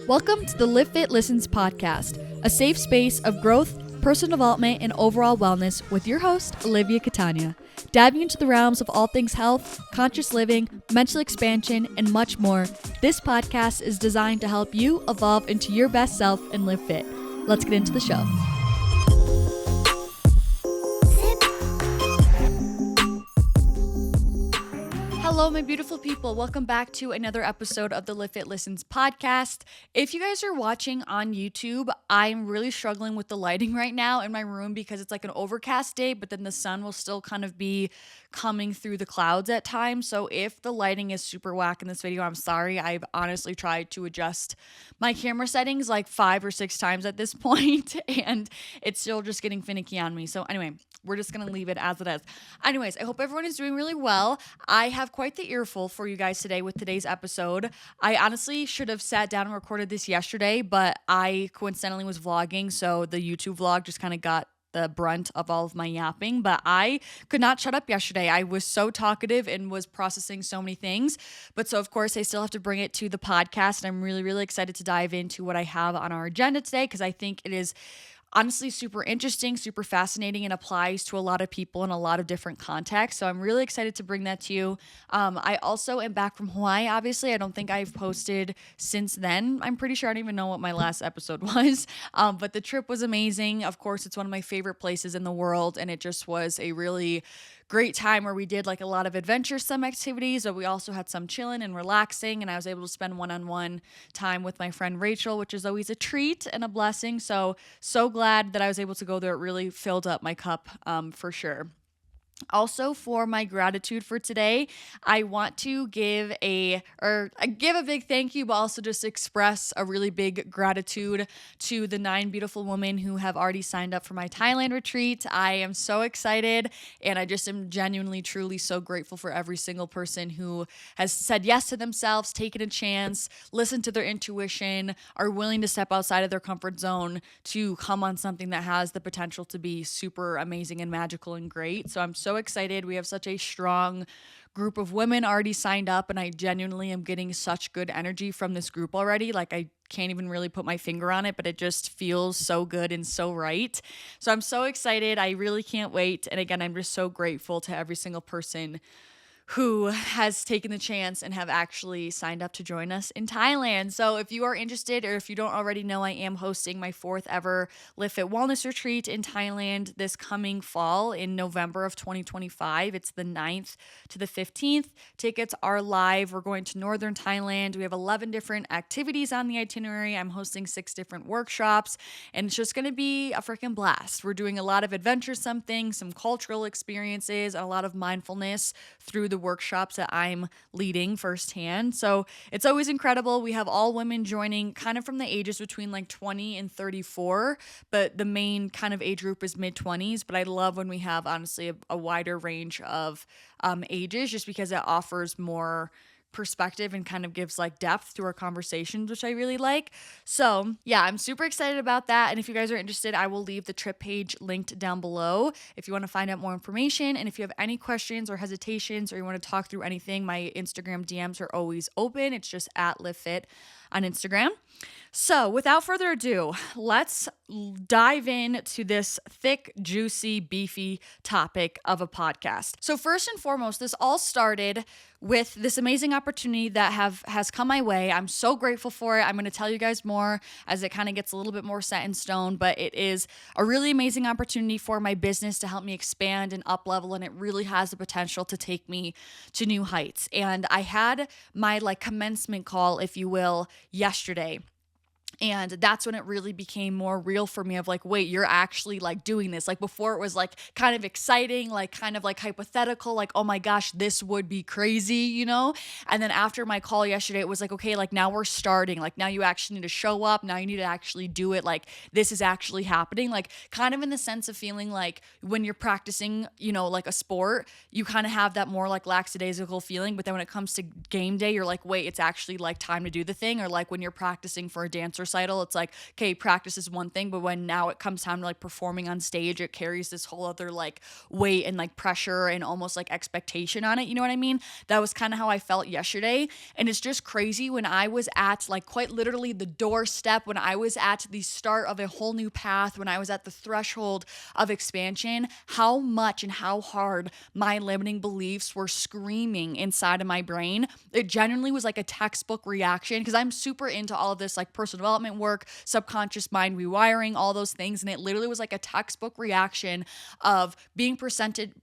Welcome to the Livfiit Listens podcast, a safe space of growth, personal development, and overall wellness with your host, Olivia Catania, diving into the realms of all things health, conscious living, mental expansion, and much more. This podcast is designed to help you evolve into your best self and live fit. Let's get into the show. Hello, my beautiful people. Welcome back to another episode of the Livfiit Listens podcast. If you guys are watching on YouTube, I'm really struggling with the lighting right now in my room because it's like an overcast day, but then the sun will still kind of be coming through the clouds at times. So if the lighting is super whack in this video, I'm sorry. I've honestly tried to adjust my camera settings like 5 or 6 times at this point, and it's still just getting finicky on me. So anyway, we're just going to leave it as it is. Anyways, I hope everyone is doing really well. I have quite the earful for you guys today with today's episode. I honestly should have sat down and recorded this yesterday, but I coincidentally was vlogging, so the YouTube vlog just kind of got the brunt of all of my yapping, but I could not shut up yesterday. I was so talkative and was processing so many things. But so, of course, I still have to bring it to the podcast. And I'm really, really excited to dive into what I have on our agenda today because I think it is honestly super interesting, super fascinating, and applies to a lot of people in a lot of different contexts. So I'm really excited to bring that to you. I also am back from Hawaii, obviously. I don't think I've posted since then. I'm pretty sure I don't even know what my last episode was. But the trip was amazing. Of course, it's one of my favorite places in the world, and it just was a really great time where we did like a lot of adventuresome activities, but we also had some chilling and relaxing, and I was able to spend one-on-one time with my friend Rachel, which is always a treat and a blessing. So glad that I was able to go there. It really filled up my cup for sure. Also, for my gratitude for today, I want to give a big thank you, but also just express a really big gratitude to the 9 beautiful women who have already signed up for my Thailand retreat. I am so excited, and I just am genuinely, truly so grateful for every single person who has said yes to themselves, taken a chance, listened to their intuition, are willing to step outside of their comfort zone to come on something that has the potential to be super amazing and magical and great. So I'm so excited. We have such a strong group of women already signed up, and I genuinely am getting such good energy from this group already. Like, I can't even really put my finger on it, but it just feels so good and so right. So I'm so excited. I really can't wait. And again, I'm just so grateful to every single person who has taken the chance and have actually signed up to join us in Thailand. So if you are interested, or if you don't already know, I am hosting my 4th ever Livfiit Wellness Retreat in Thailand this coming fall in November of 2025. It's the 9th to the 15th. Tickets are live. We're going to northern Thailand. We have 11 different activities on the itinerary. I'm hosting 6 different workshops, and it's just going to be a freaking blast. We're doing a lot of adventuresome things, some cultural experiences, and a lot of mindfulness through the workshops that I'm leading firsthand. So it's always incredible. We have all women joining kind of from the ages between like 20 and 34, but the main kind of age group is mid-20s. But I love when we have honestly a wider range of ages, just because it offers more perspective and kind of gives like depth to our conversations, which I really like. So yeah, I'm super excited about that. And if you guys are interested, I will leave the trip page linked down below if you want to find out more information. And if you have any questions or hesitations, or you want to talk through anything, my Instagram DMs are always open. It's just at Livfiit on Instagram. So without further ado, let's dive into this thick, juicy, beefy topic of a podcast. So first and foremost, this all started with this amazing opportunity that has come my way. I'm so grateful for it. I'm going to tell you guys more as it kind of gets a little bit more set in stone, but it is a really amazing opportunity for my business to help me expand and up level, and it really has the potential to take me to new heights. And I had my like commencement call, if you will, yesterday. And that's when it really became more real for me of like, wait, you're actually like doing this. Like before it was like kind of exciting, like kind of like hypothetical, like, oh my gosh, this would be crazy, you know? And then after my call yesterday, it was like, okay, like now we're starting. Like now you actually need to show up. Now you need to actually do it. Like this is actually happening. Like kind of in the sense of feeling like when you're practicing, you know, like a sport, you kind of have that more like lackadaisical feeling. But then when it comes to game day, you're like, wait, it's actually like time to do the thing. Or like when you're practicing for a dance or recital, it's like, okay, practice is one thing, but when now it comes time to like performing on stage, it carries this whole other like weight and like pressure and almost like expectation on it. You know what I mean? That was kind of how I felt yesterday. And it's just crazy when I was at like quite literally the doorstep, when I was at the start of a whole new path, when I was at the threshold of expansion, how much and how hard my limiting beliefs were screaming inside of my brain. It genuinely was like a textbook reaction because I'm super into all of this like personal development work, subconscious mind rewiring, all those things. And it literally was like a textbook reaction of being presented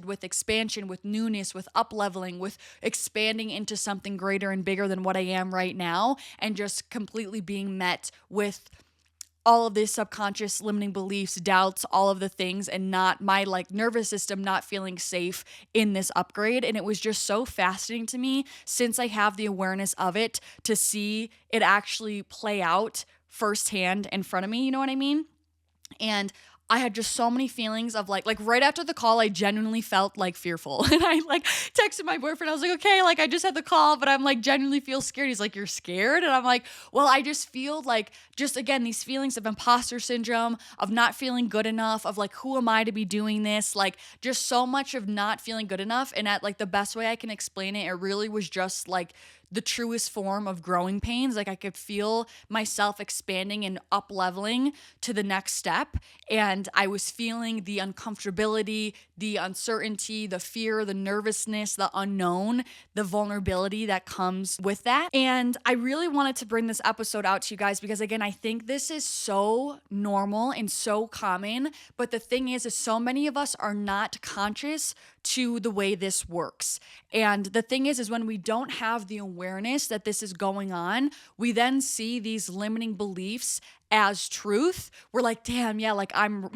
with expansion, with newness, with up leveling, with expanding into something greater and bigger than what I am right now, and just completely being met with all of these subconscious limiting beliefs, doubts, all of the things, and not my like nervous system not feeling safe in this upgrade. And it was just so fascinating to me, since I have the awareness of it, to see it actually play out firsthand in front of me. You know what I mean? And I had just so many feelings of like right after the call, I genuinely felt like fearful. And I like texted my boyfriend. I was like, okay, like I just had the call, but I'm like genuinely feel scared. He's like, you're scared? And I'm like, well, I just feel like just again, these feelings of imposter syndrome, of not feeling good enough, of like, who am I to be doing this? Like just so much of not feeling good enough. And at like the best way I can explain it, it really was just like the truest form of growing pains. Like I could feel myself expanding and up leveling to the next step. And I was feeling the uncomfortability, the uncertainty, the fear, the nervousness, the unknown, the vulnerability that comes with that. And I really wanted to bring this episode out to you guys because again, I think this is so normal and so common. But the thing is so many of us are not conscious to the way this works. And the thing is when we don't have the awareness that this is going on, we then see these limiting beliefs as truth. We're like, damn, yeah, like I'm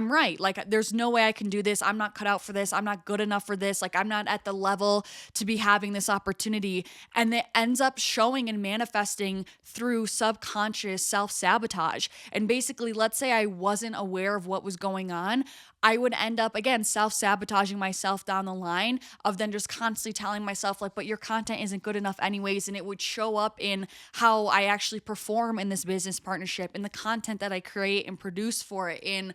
right. Like, there's no way I can do this. I'm not cut out for this. I'm not good enough for this. Like, I'm not at the level to be having this opportunity. And it ends up showing and manifesting through subconscious self-sabotage. And basically, let's say I wasn't aware of what was going on, I would end up, again, self-sabotaging myself down the line of then just constantly telling myself, like, but your content isn't good enough anyways. And it would show up in how I actually perform in this business partnership, in the content that I create and produce for it, in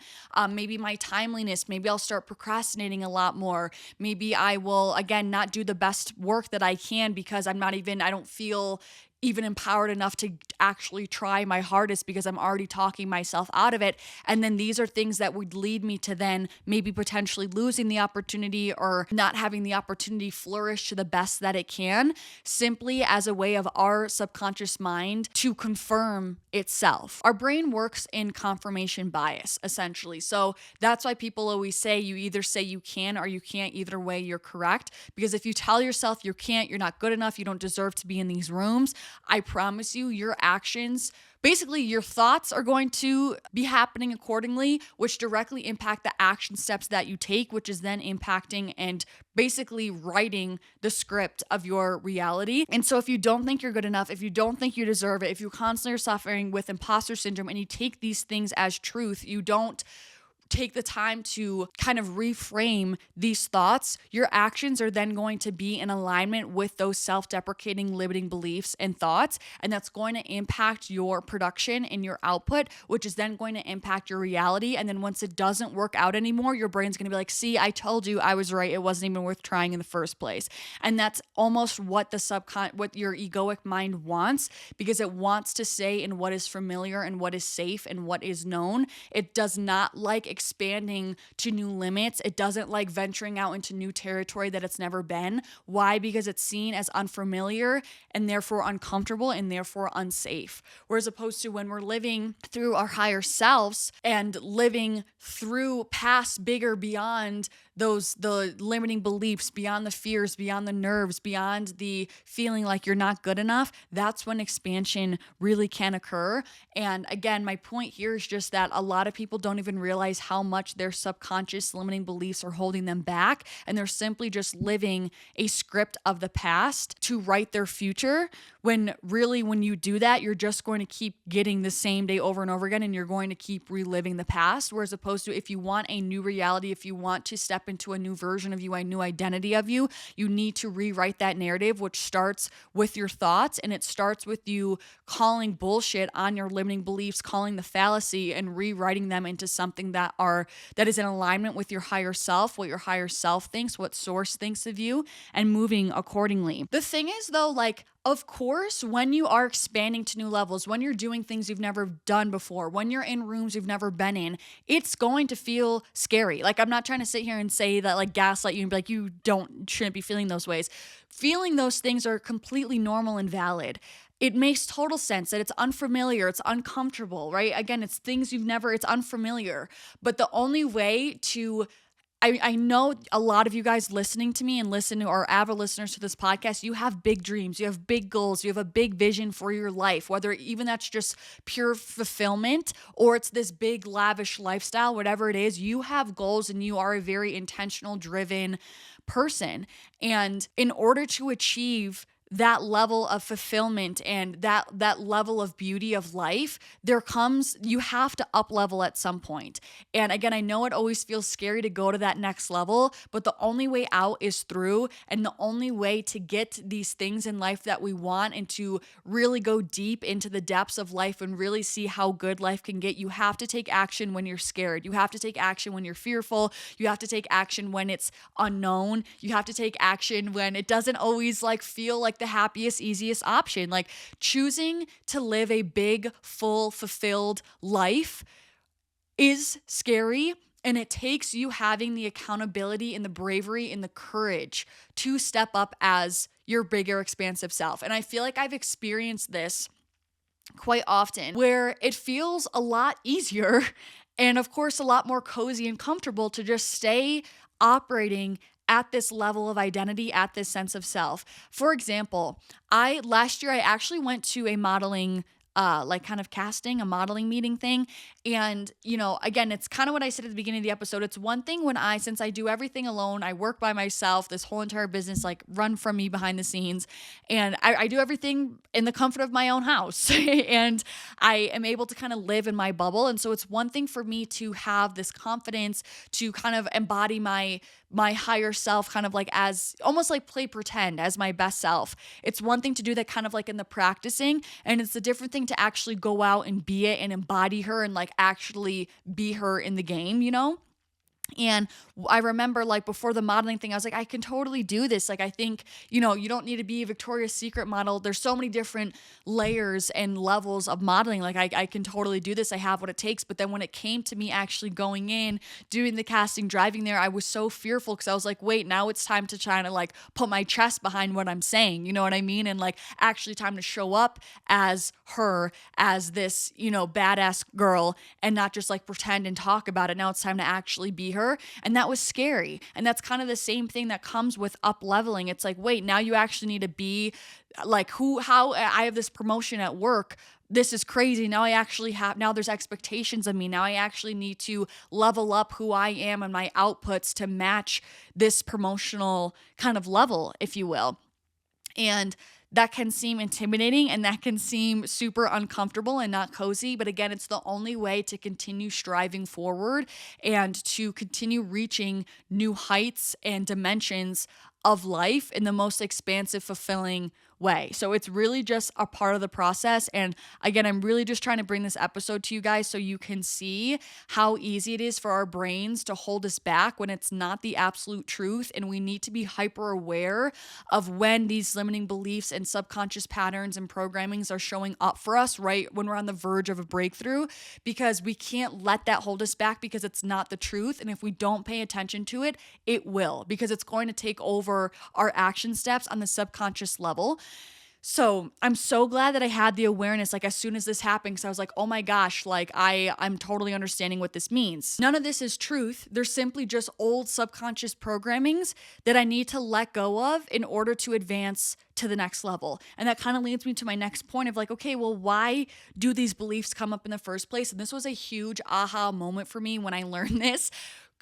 maybe my timeliness. Maybe I'll start procrastinating a lot more. Maybe I will, again, not do the best work that I can because I don't feel even empowered enough to actually try my hardest because I'm already talking myself out of it. And then these are things that would lead me to then maybe potentially losing the opportunity or not having the opportunity flourish to the best that it can, simply as a way of our subconscious mind to confirm itself. Our brain works in confirmation bias, essentially. So that's why people always say you either say you can or you can't. Either way, you're correct. Because if you tell yourself you can't, you're not good enough, you don't deserve to be in these rooms, I promise you, your actions, basically your thoughts are going to be happening accordingly, which directly impact the action steps that you take, which is then impacting and basically writing the script of your reality. And so if you don't think you're good enough, if you don't think you deserve it, if you constantly are suffering with imposter syndrome and you take these things as truth, you don't take the time to kind of reframe these thoughts, your actions are then going to be in alignment with those self-deprecating limiting beliefs and thoughts. And that's going to impact your production and your output, which is then going to impact your reality. And then once it doesn't work out anymore, your brain's going to be like, see, I told you I was right. It wasn't even worth trying in the first place. And that's almost what what your egoic mind wants, because it wants to stay in what is familiar and what is safe and what is known. It does not like expanding to new limits. It doesn't like venturing out into new territory that it's never been. Why? Because it's seen as unfamiliar and therefore uncomfortable and therefore unsafe. Whereas opposed to when we're living through our higher selves and living through past, bigger, beyond the limiting beliefs, beyond the fears, beyond the nerves, beyond the feeling like you're not good enough, that's when expansion really can occur. And again, my point here is just that a lot of people don't even realize how much their subconscious limiting beliefs are holding them back. And they're simply just living a script of the past to write their future, when really when you do that, you're just going to keep getting the same day over and over again, and you're going to keep reliving the past. Whereas opposed to if you want a new reality, if you want to step into a new version of you, a new identity of you, you need to rewrite that narrative, which starts with your thoughts, and it starts with you calling bullshit on your limiting beliefs, calling the fallacy, and rewriting them into something that is in alignment with your higher self, what your higher self thinks, what source thinks of you, and moving accordingly. The thing is though, like, of course, when you are expanding to new levels, when you're doing things you've never done before, when you're in rooms you've never been in, it's going to feel scary. Like, I'm not trying to sit here and say that, like, gaslight you and be like, you shouldn't be feeling those ways. Feeling those things are completely normal and valid. It makes total sense that it's unfamiliar, it's uncomfortable, right? Again, it's things it's unfamiliar. But the only way to I know a lot of you guys listening to me and or avid listeners to this podcast, you have big dreams, you have big goals, you have a big vision for your life, whether even that's just pure fulfillment or it's this big lavish lifestyle, whatever it is, you have goals and you are a very intentional, driven person. And in order to achieve that level of fulfillment and that level of beauty of life, you have to up level at some point. And again, I know it always feels scary to go to that next level, but the only way out is through, and the only way to get these things in life that we want and to really go deep into the depths of life and really see how good life can get, you have to take action when you're scared. You have to take action when you're fearful. You have to take action when it's unknown. You have to take action when it doesn't always feel like the happiest, easiest option. Like, choosing to live a big, full, fulfilled life is scary, and it takes you having the accountability and the bravery and the courage to step up as your bigger, expansive self. And I feel like I've experienced this quite often, where it feels a lot easier and, of course, a lot more cozy and comfortable to just stay operating at this level of identity, at this sense of self. For example, last year I actually went to a modeling kind of casting, a modeling meeting thing. And, again, it's kind of what I said at the beginning of the episode. It's one thing since I do everything alone, I work by myself, this whole entire business, run from me behind the scenes. And I do everything in the comfort of my own house. And I am able to kind of live in my bubble. And so it's one thing for me to have this confidence to kind of embody my higher self, kind of as almost play pretend as my best self. It's one thing to do that kind of in the practicing, and it's a different thing to actually go out and be it and embody her and actually be her in the game, And I remember before the modeling thing, I was like, I can totally do this. I think, you don't need to be a Victoria's Secret model. There's so many different layers and levels of modeling. I can totally do this. I have what it takes. But then when it came to me actually going in, doing the casting, driving there, I was so fearful because I was like, wait, now it's time to try to put my chest behind what I'm saying. You know what I mean? And actually time to show up as her, as this, badass girl, and not just pretend and talk about it. Now it's time to actually be her. And that was scary. And that's kind of the same thing that comes with up leveling. It's wait, now you actually need to be how I have this promotion at work. This is crazy. Now there's expectations of me. Now I actually need to level up who I am and my outputs to match this promotional kind of level, if you will. And that can seem intimidating and that can seem super uncomfortable and not cozy. But again, it's the only way to continue striving forward and to continue reaching new heights and dimensions of life in the most expansive, fulfilling way. So it's really just a part of the process. And again, I'm really just trying to bring this episode to you guys so you can see how easy it is for our brains to hold us back when it's not the absolute truth. And we need to be hyper aware of when these limiting beliefs and subconscious patterns and programmings are showing up for us, right when we're on the verge of a breakthrough, because we can't let that hold us back because it's not the truth. And if we don't pay attention to it, it will, because it's going to take over our action steps on the subconscious level. So I'm so glad that I had the awareness as soon as this happened, because I was like, oh my gosh, I'm totally understanding what this means. None of this is truth. They're simply just old subconscious programmings that I need to let go of in order to advance to the next level. And that kind of leads me to my next point of okay, well, why do these beliefs come up in the first place? And this was a huge aha moment for me when I learned this.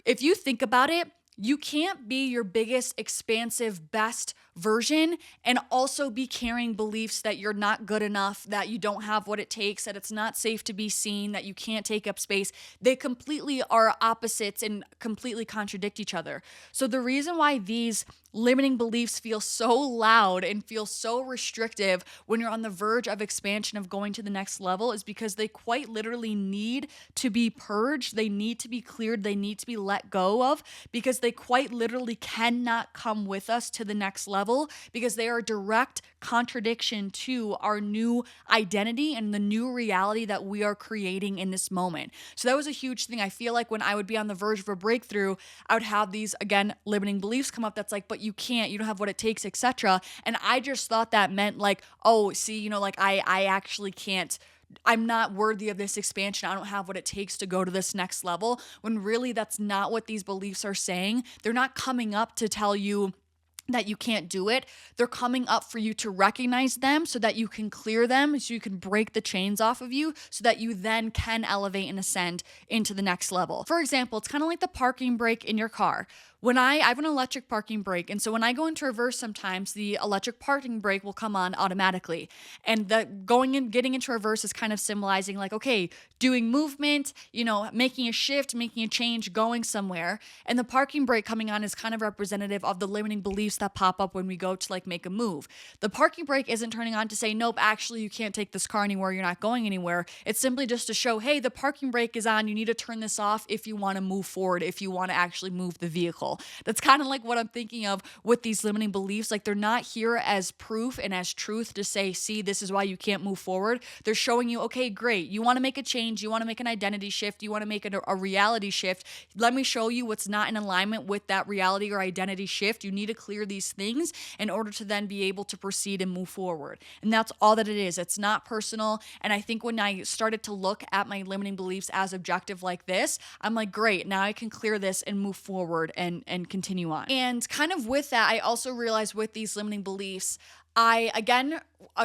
If you think about it, you can't be your biggest, expansive, best version and also be carrying beliefs that you're not good enough, that you don't have what it takes, that it's not safe to be seen, that you can't take up space. They completely are opposites and completely contradict each other. So the reason why these limiting beliefs feel so loud and feel so restrictive when you're on the verge of expansion, of going to the next level, is because they quite literally need to be purged. They need to be cleared. They need to be let go of, because they quite literally cannot come with us to the next level, because they are a direct contradiction to our new identity and the new reality that we are creating in this moment. So that was a huge thing. I feel like when I would be on the verge of a breakthrough, I would have these, again, limiting beliefs come up that's like, but you can't, you don't have what it takes, etc. And I just thought that meant like, oh, see, like I actually can't, I'm not worthy of this expansion. I don't have what it takes to go to this next level, when really that's not what these beliefs are saying. They're not coming up to tell you that you can't do it. They're coming up for you to recognize them so that you can clear them, so you can break the chains off of you, so that you then can elevate and ascend into the next level. For example, it's kind of like the parking brake in your car. When I have an electric parking brake, and so when I go into reverse, sometimes the electric parking brake will come on automatically. And the getting into reverse is kind of symbolizing like, okay, doing movement, making a shift, making a change, going somewhere. And the parking brake coming on is kind of representative of the limiting beliefs that pop up when we go to like make a move. The parking brake isn't turning on to say, nope, actually you can't take this car anywhere, you're not going anywhere. It's simply just to show, hey, the parking brake is on, you need to turn this off if you want to move forward, if you want to actually move the vehicle. That's kind of like what I'm thinking of with these limiting beliefs. Like, they're not here as proof and as truth to say, see, this is why you can't move forward. They're showing you, okay, great. You want to make a change. You want to make an identity shift. You want to make a reality shift. Let me show you what's not in alignment with that reality or identity shift. You need to clear these things in order to then be able to proceed and move forward. And that's all that it is. It's not personal. And I think when I started to look at my limiting beliefs as objective like this, I'm like, great, now I can clear this and move forward and continue on. And kind of with that, I also realized with these limiting beliefs, I, again,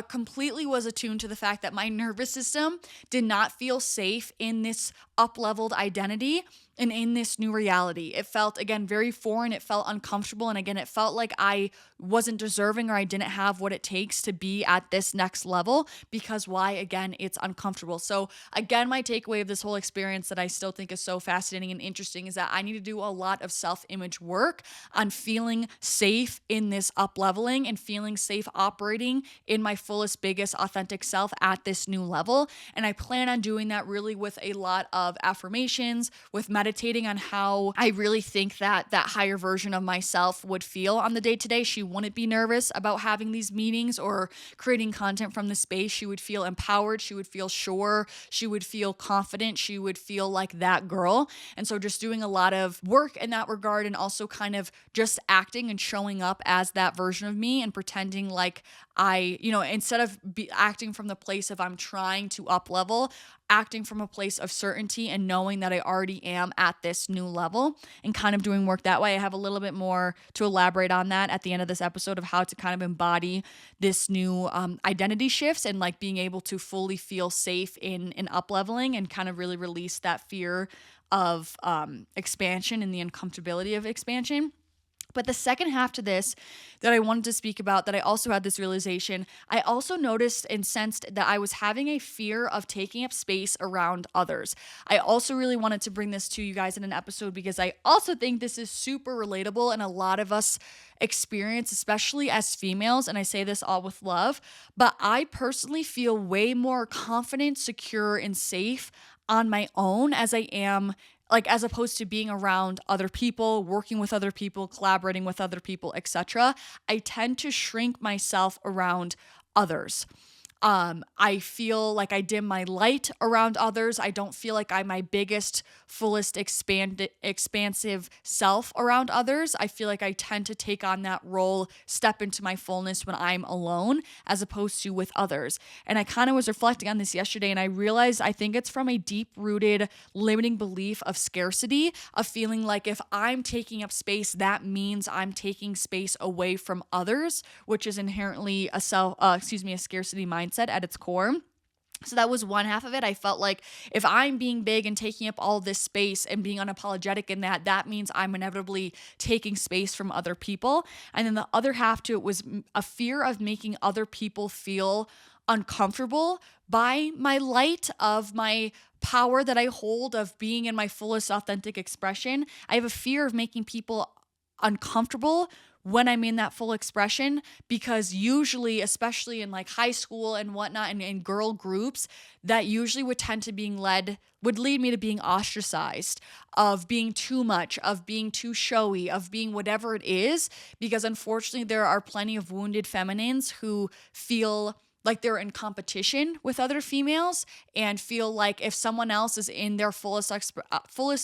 completely was attuned to the fact that my nervous system did not feel safe in this up-leveled identity and in this new reality. It felt, again, very foreign. It felt uncomfortable. And again, it felt like I wasn't deserving, or I didn't have what it takes to be at this next level, because why? Again, it's uncomfortable. So again, my takeaway of this whole experience that I still think is so fascinating and interesting is that I need to do a lot of self-image work on feeling safe in this up-leveling and feeling safe operating in my fullest, biggest, authentic self at this new level. And I plan on doing that really with a lot of affirmations, with meditating on how I really think that higher version of myself would feel on the day-to-day. She wouldn't be nervous about having these meetings or creating content from the space. She would feel empowered. She would feel sure. She would feel confident. She would feel like that girl. And so just doing a lot of work in that regard, and also kind of just acting and showing up as that version of me and pretending like instead of acting from the place of I'm trying to up level, acting from a place of certainty and knowing that I already am at this new level, and kind of doing work that way. I have a little bit more to elaborate on that at the end of this episode of how to kind of embody this new identity shifts and like being able to fully feel safe in up leveling and kind of really release that fear of expansion and the uncomfortability of expansion. But the second half to this that I wanted to speak about, that I also had this realization, I also noticed and sensed that I was having a fear of taking up space around others. I also really wanted to bring this to you guys in an episode because I also think this is super relatable and a lot of us experience, especially as females, and I say this all with love, but I personally feel way more confident, secure, and safe on my own as I am as opposed to being around other people, working with other people, collaborating with other people, etc. I tend to shrink myself around others. I feel like I dim my light around others. I don't feel like I'm my biggest, fullest, expansive self around others. I feel like I tend to take on that role, step into my fullness when I'm alone, as opposed to with others. And I kind of was reflecting on this yesterday, and I realized I think it's from a deep-rooted limiting belief of scarcity, of feeling like if I'm taking up space, that means I'm taking space away from others, which is inherently a scarcity mindset at its core. So that was one half of it. I felt like if I'm being big and taking up all this space and being unapologetic in that, that means I'm inevitably taking space from other people. And then the other half to it was a fear of making other people feel uncomfortable by my light, of my power that I hold, of being in my fullest authentic expression. I have a fear of making people uncomfortable when I'm in that full expression, because usually, especially in like high school and whatnot, and in girl groups, that usually would lead me to being ostracized, of being too much, of being too showy, of being whatever it is, because unfortunately there are plenty of wounded feminines who feel like they're in competition with other females and feel like if someone else is in their fullest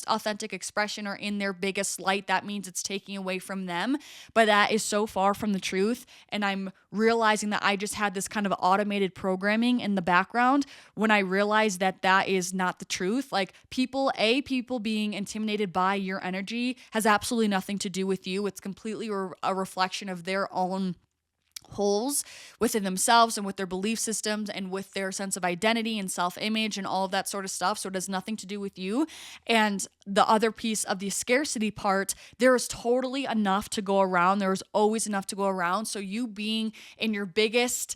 authentic expression or in their biggest light, that means it's taking away from them. But that is so far from the truth. And I'm realizing that I just had this kind of automated programming in the background when I realized that that is not the truth. Like people being intimidated by your energy has absolutely nothing to do with you. It's completely a reflection of their own holes within themselves and with their belief systems and with their sense of identity and self-image and all of that sort of stuff. So it has nothing to do with you. And the other piece of the scarcity part, there is totally enough to go around. There is always enough to go around. So you being in your biggest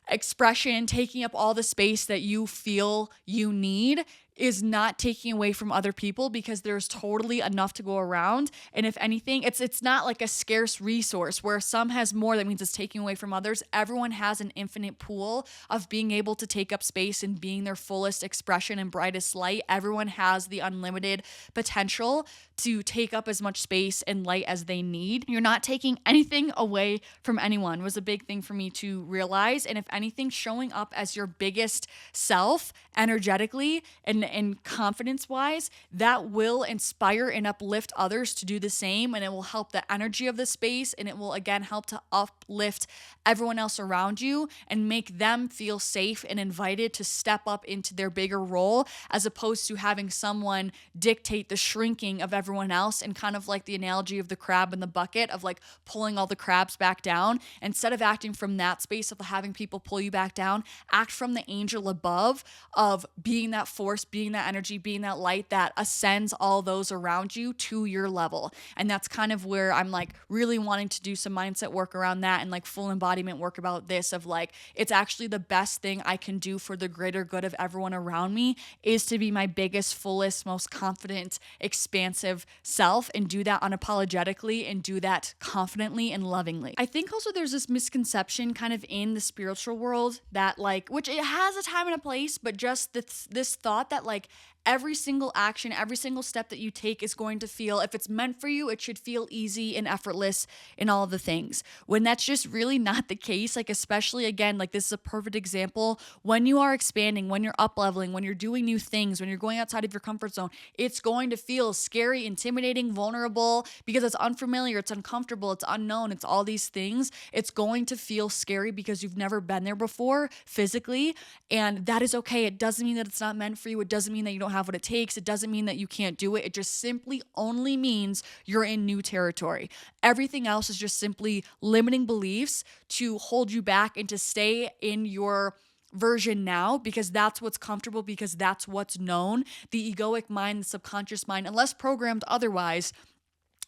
expression, taking up all the space that you feel you need, is not taking away from other people, because there's totally enough to go around. And if anything, it's not like a scarce resource where some has more, that means it's taking away from others. Everyone has an infinite pool of being able to take up space and being their fullest expression and brightest light. Everyone has the unlimited potential to take up as much space and light as they need. You're not taking anything away from anyone, was a big thing for me to realize. And if anything, showing up as your biggest self energetically and confidence wise, that will inspire and uplift others to do the same. And it will help the energy of the space. And it will again help to uplift everyone else around you and make them feel safe and invited to step up into their bigger role, as opposed to having someone dictate the shrinking of everyone else. And kind of like the analogy of the crab in the bucket, of like pulling all the crabs back down. Instead of acting from that space of having people pull you back down, act from the angel above, of being that force, being that energy, being that light that ascends all those around you to your level. And that's kind of where I'm like really wanting to do some mindset work around that, and like full embodiment work about this, of like, it's actually the best thing I can do for the greater good of everyone around me is to be my biggest, fullest, most confident, expansive self, and do that unapologetically and do that confidently and lovingly. I think also there's this misconception kind of in the spiritual world that like, which it has a time and a place, but just this thought that like every single action, every single step that you take is going to feel, if it's meant for you, it should feel easy and effortless in all of the things. When that's just really not the case, like especially again, like this is a perfect example, when you are expanding, when you're up leveling, when you're doing new things, when you're going outside of your comfort zone, it's going to feel scary, intimidating, vulnerable, because it's unfamiliar, it's uncomfortable, it's unknown, it's all these things. It's going to feel scary because you've never been there before physically, and that is okay. It doesn't mean that it's not meant for you. It doesn't mean that you don't have what it takes. It doesn't mean that you can't do it. It just simply only means you're in new territory. Everything else is just simply limiting beliefs to hold you back and to stay in your version now, because that's what's comfortable, because that's what's known. The egoic mind, the subconscious mind, unless programmed otherwise,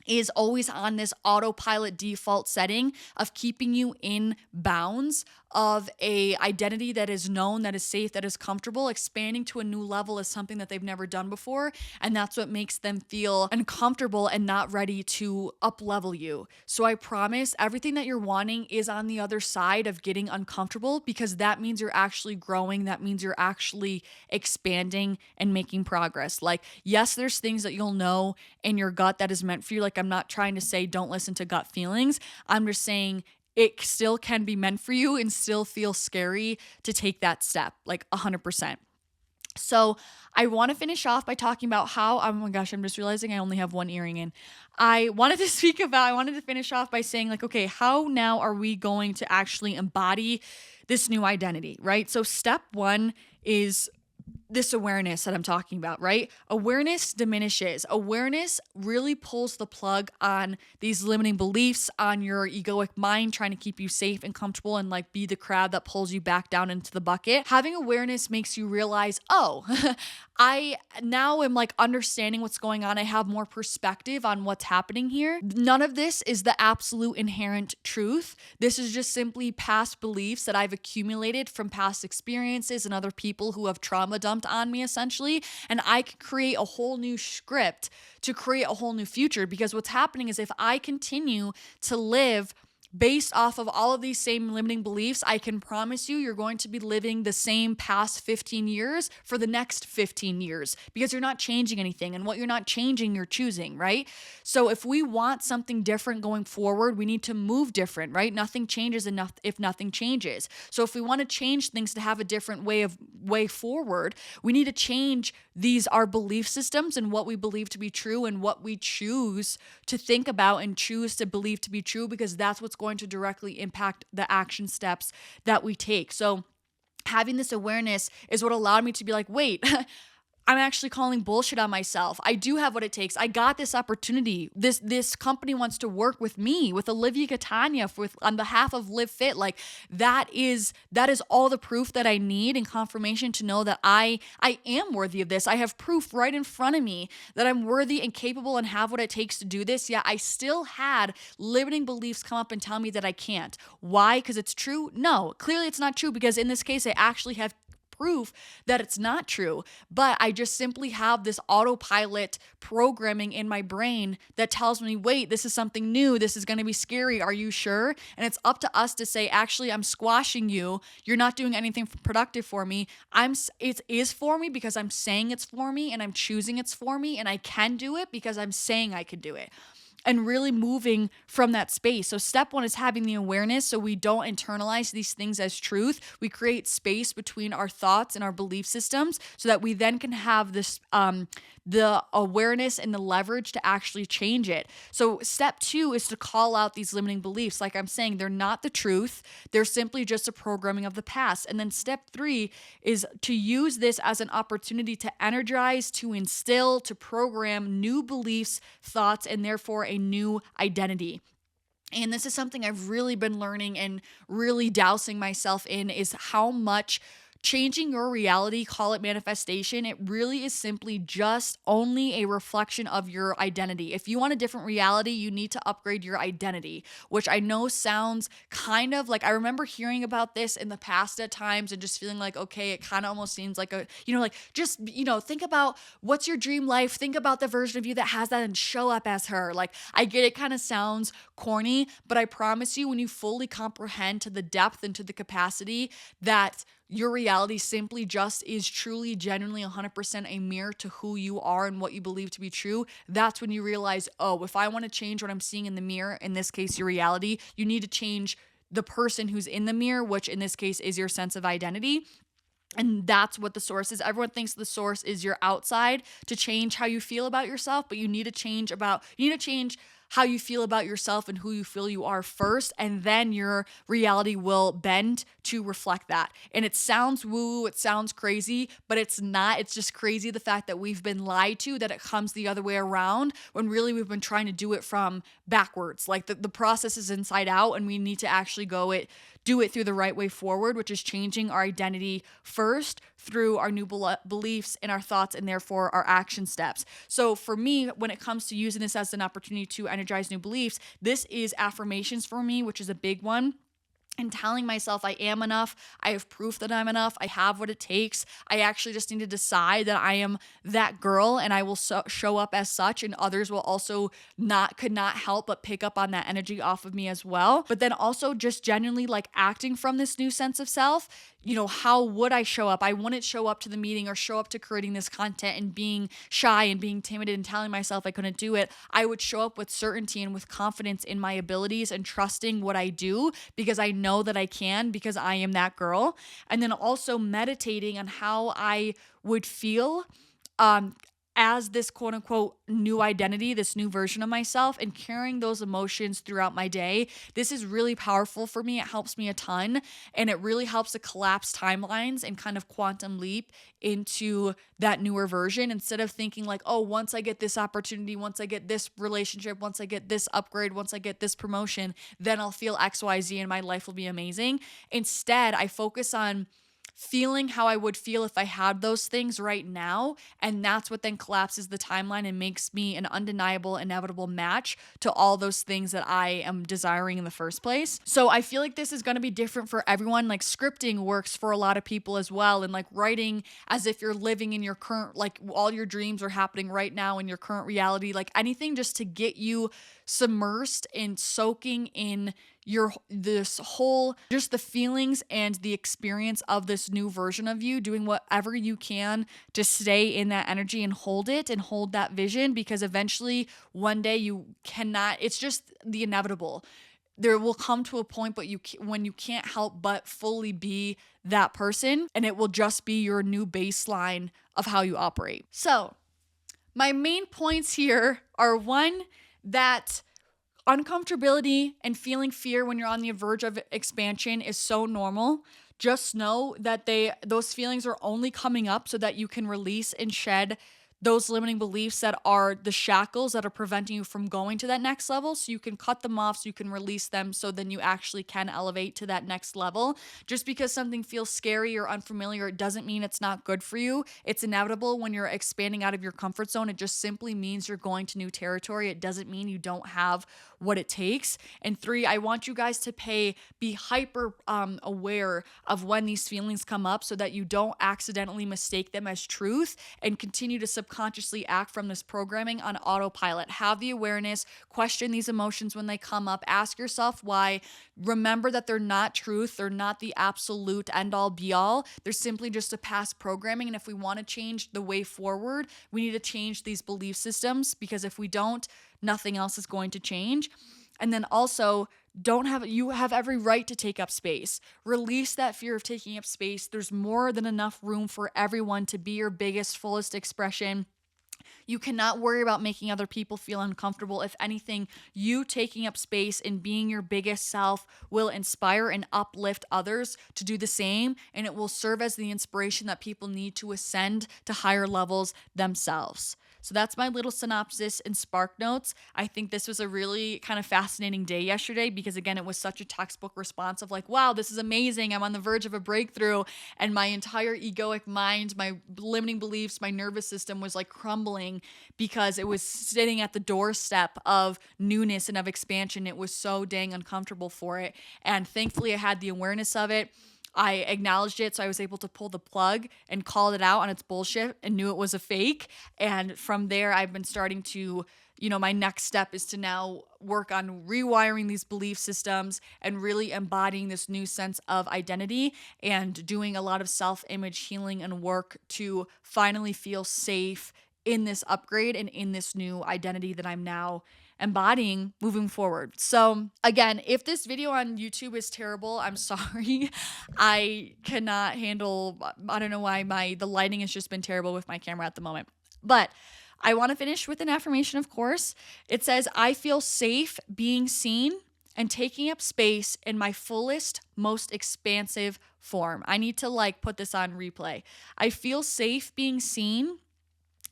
is always on this autopilot default setting of keeping you in bounds of a identity that is known, that is safe, that is comfortable. Expanding to a new level is something that they've never done before, and that's what makes them feel uncomfortable and not ready to up level you. So I promise everything that you're wanting is on the other side of getting uncomfortable, because that means you're actually growing. That means you're actually expanding and making progress. Like, yes, there's things that you'll know in your gut that is meant for you. Like, I'm not trying to say don't listen to gut feelings. I'm just saying it still can be meant for you and still feel scary to take that step, like 100%. So I want to finish off by talking about how, oh my gosh, I'm just realizing I only have one earring in. I wanted to finish off by saying like, okay, how now are we going to actually embody this new identity, right? So step one is this awareness that I'm talking about, right? Awareness diminishes. Awareness really pulls the plug on these limiting beliefs, on your egoic mind trying to keep you safe and comfortable and like be the crab that pulls you back down into the bucket. Having awareness makes you realize, oh, I now am like understanding what's going on. I have more perspective on what's happening here. None of this is the absolute inherent truth. This is just simply past beliefs that I've accumulated from past experiences and other people who have trauma dumped on me, essentially. And I can create a whole new script to create a whole new future, because what's happening is if I continue to live based off of all of these same limiting beliefs, I can promise you, you're going to be living the same past 15 years for the next 15 years, because you're not changing anything. And what you're not changing, you're choosing, right? So if we want something different going forward, we need to move different, right? Nothing changes enough if nothing changes. So if we want to change things to have a different way forward, we need to change our belief systems and what we believe to be true and what we choose to think about and choose to believe to be true, because that's what's going to directly impact the action steps that we take. So having this awareness is what allowed me to be like, wait, I'm actually calling bullshit on myself. I do have what it takes. I got this opportunity. This company wants to work with me, with Olivia Catania, on behalf of Livfiit. Like that is all the proof that I need and confirmation to know that I am worthy of this. I have proof right in front of me that I'm worthy and capable and have what it takes to do this. Yet I still had limiting beliefs come up and tell me that I can't. Why? Because it's true? No, clearly it's not true, because in this case I actually have proof that it's not true, but I just simply have this autopilot programming in my brain that tells me, wait, this is something new. This is going to be scary. Are you sure? And it's up to us to say, actually, I'm squashing you. You're not doing anything productive for me. It is for me because I'm saying it's for me, and I'm choosing it's for me, and I can do it because I'm saying I can do it. And really moving from that space. So step one is having the awareness so we don't internalize these things as truth. We create space between our thoughts and our belief systems so that we then can have this the awareness and the leverage to actually change it. So step two is to call out these limiting beliefs. Like I'm saying, they're not the truth. They're simply just a programming of the past. And then step three is to use this as an opportunity to energize, to instill, to program new beliefs, thoughts, and therefore a new identity. And this is something I've really been learning and really dousing myself in, is how much changing your reality, call it manifestation, it really is simply just only a reflection of your identity. If you want a different reality, you need to upgrade your identity, which I know sounds kind of like, I remember hearing about this in the past at times and just feeling like, okay, it kind of almost seems like think about what's your dream life, think about the version of you that has that and show up as her. Like, I get it kind of sounds corny, but I promise you, when you fully comprehend to the depth and to the capacity that your reality simply just is truly, genuinely 100% a mirror to who you are and what you believe to be true, that's when you realize, oh, if I want to change what I'm seeing in the mirror, in this case, your reality, you need to change the person who's in the mirror, which in this case is your sense of identity. And that's what the source is. Everyone thinks the source is your outside to change how you feel about yourself, but you need to change how you feel about yourself and who you feel you are first, and then your reality will bend to reflect that. And it sounds woo, it sounds crazy, but it's not. It's just crazy the fact that we've been lied to, that it comes the other way around, when really we've been trying to do it from backwards. Like the process is inside out, and we need to actually do it through the right way forward, which is changing our identity first through our new beliefs and our thoughts, and therefore our action steps. So for me, when it comes to using this as an opportunity to energize new beliefs, this is affirmations for me, which is a big one. And telling myself I am enough, I have proof that I'm enough, I have what it takes. I actually just need to decide that I am that girl, and I will show up as such, and others will also could not help but pick up on that energy off of me as well. But then also just genuinely like acting from this new sense of self. How would I show up? I wouldn't show up to the meeting or show up to creating this content and being shy and being timid and telling myself I couldn't do it. I would show up with certainty and with confidence in my abilities and trusting what I do, because I know that I can, because I am that girl. And then also meditating on how I would feel as this quote unquote new identity, this new version of myself, and carrying those emotions throughout my day. This is really powerful for me. It helps me a ton, and it really helps to collapse timelines and kind of quantum leap into that newer version instead of thinking like, oh, once I get this opportunity, once I get this relationship, once I get this upgrade, once I get this promotion, then I'll feel XYZ and my life will be amazing. Instead, I focus on feeling how I would feel if I had those things right now. And that's what then collapses the timeline and makes me an undeniable, inevitable match to all those things that I am desiring in the first place. So I feel like this is going to be different for everyone. Like scripting works for a lot of people as well. And like writing as if you're living in your current, like all your dreams are happening right now in your current reality, like anything just to get you submersed and soaking in this whole, just the feelings and the experience of this new version of you, doing whatever you can to stay in that energy and hold it and hold that vision, because eventually one day you cannot, it's just the inevitable. There will come to a point, but when you can't help but fully be that person, and it will just be your new baseline of how you operate. So my main points here are, one, that uncomfortability and feeling fear when you're on the verge of expansion is so normal. Just know that those feelings are only coming up so that you can release and shed those limiting beliefs that are the shackles that are preventing you from going to that next level, so you can cut them off, so you can release them, so then you actually can elevate to that next level. Just because something feels scary or unfamiliar, it doesn't mean it's not good for you. It's inevitable when you're expanding out of your comfort zone. It just simply means you're going to new territory. It doesn't mean you don't have what it takes. And 3, I want you guys to be hyper aware of when these feelings come up, so that you don't accidentally mistake them as truth and continue to subconsciously act from this programming on autopilot. Have the awareness, question these emotions when they come up, ask yourself why. Remember that they're not truth, they're not the absolute end all be all. They're simply just a past programming. And if we want to change the way forward, we need to change these belief systems, because if we don't, nothing else is going to change. And then also, you have every right to take up space. Release that fear of taking up space. There's more than enough room for everyone to be your biggest, fullest expression. You cannot worry about making other people feel uncomfortable. If anything, you taking up space and being your biggest self will inspire and uplift others to do the same, and it will serve as the inspiration that people need to ascend to higher levels themselves. So that's my little synopsis and spark notes. I think this was a really kind of fascinating day yesterday, because again, it was such a textbook response of like, wow, this is amazing. I'm on the verge of a breakthrough. And my entire egoic mind, my limiting beliefs, my nervous system was like crumbling, because it was sitting at the doorstep of newness and of expansion. It was so dang uncomfortable for it. And thankfully I had the awareness of it. I acknowledged it, so I was able to pull the plug and call it out on its bullshit and knew it was a fake. And from there, I've been starting to, my next step is to now work on rewiring these belief systems and really embodying this new sense of identity and doing a lot of self-image healing and work to finally feel safe in this upgrade and in this new identity that I'm now embodying moving forward. So again, if this video on YouTube is terrible, I'm sorry. I cannot handle, I don't know why the lighting has just been terrible with my camera at the moment. But I want to finish with an affirmation, of course. It says, I feel safe being seen and taking up space in my fullest, most expansive form. I need to put this on replay. I feel safe being seen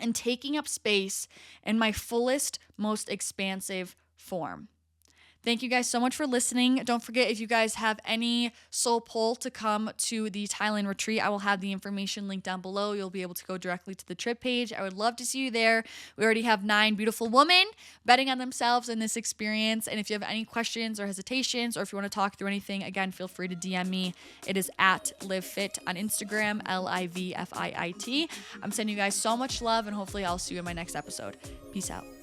and taking up space in my fullest, most expansive form. Thank you guys so much for listening. Don't forget, if you guys have any soul pull to come to the Thailand retreat, I will have the information linked down below. You'll be able to go directly to the trip page. I would love to see you there. We already have 9 beautiful women betting on themselves in this experience. And if you have any questions or hesitations, or if you want to talk through anything, again, feel free to DM me. It is at Livfiit on Instagram, Livfiit. I'm sending you guys so much love, and hopefully I'll see you in my next episode. Peace out.